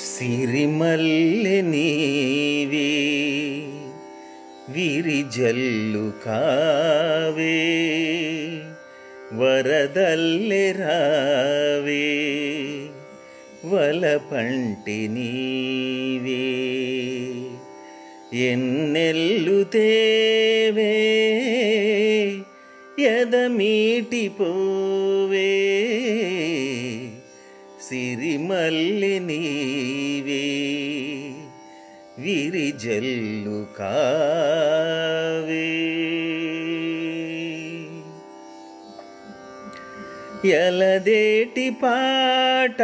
సిరిమల్లె నీవే విరిజల్లు కావే వరదల్లె రావే వలపంటి నీవే ఎన్నెల్లు తేవే ఎదమీటిపోవే సిరిమల్లె నీవే విరిజల్లు కావే ఎలదేటి పాట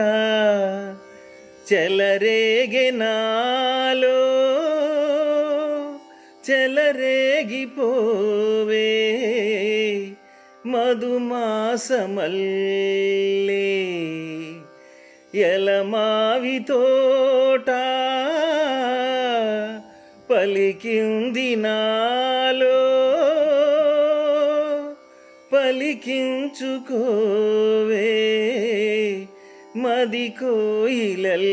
చెలరేగే నాలో చెలరేగిపోవే మధుమాసమల్లే ఎలమావి తోట పలికింది నాలో పలికించుకోవే మది కోయిలల్లే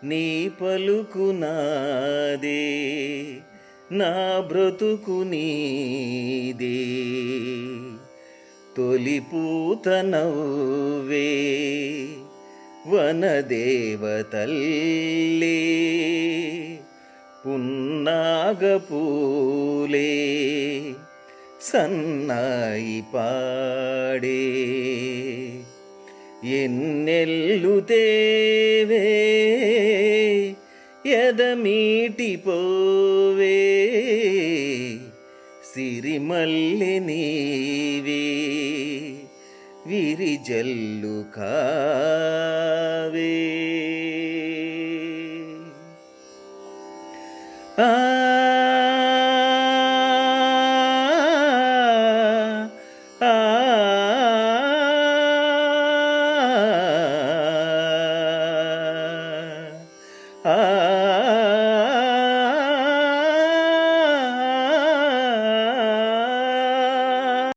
నీ పలుకు నాదే నా బ్రతుకు నీదే తొలిపూత నవ్వే వనదేవతల్లే పున్నాగ పూలే సన్నాయి పాడే ఎన్నెల్లు తేవే ఎదమీటిపోవే సిరిమల్లె నీవే విరిజల్లు కావే ఆ ఆ ఆ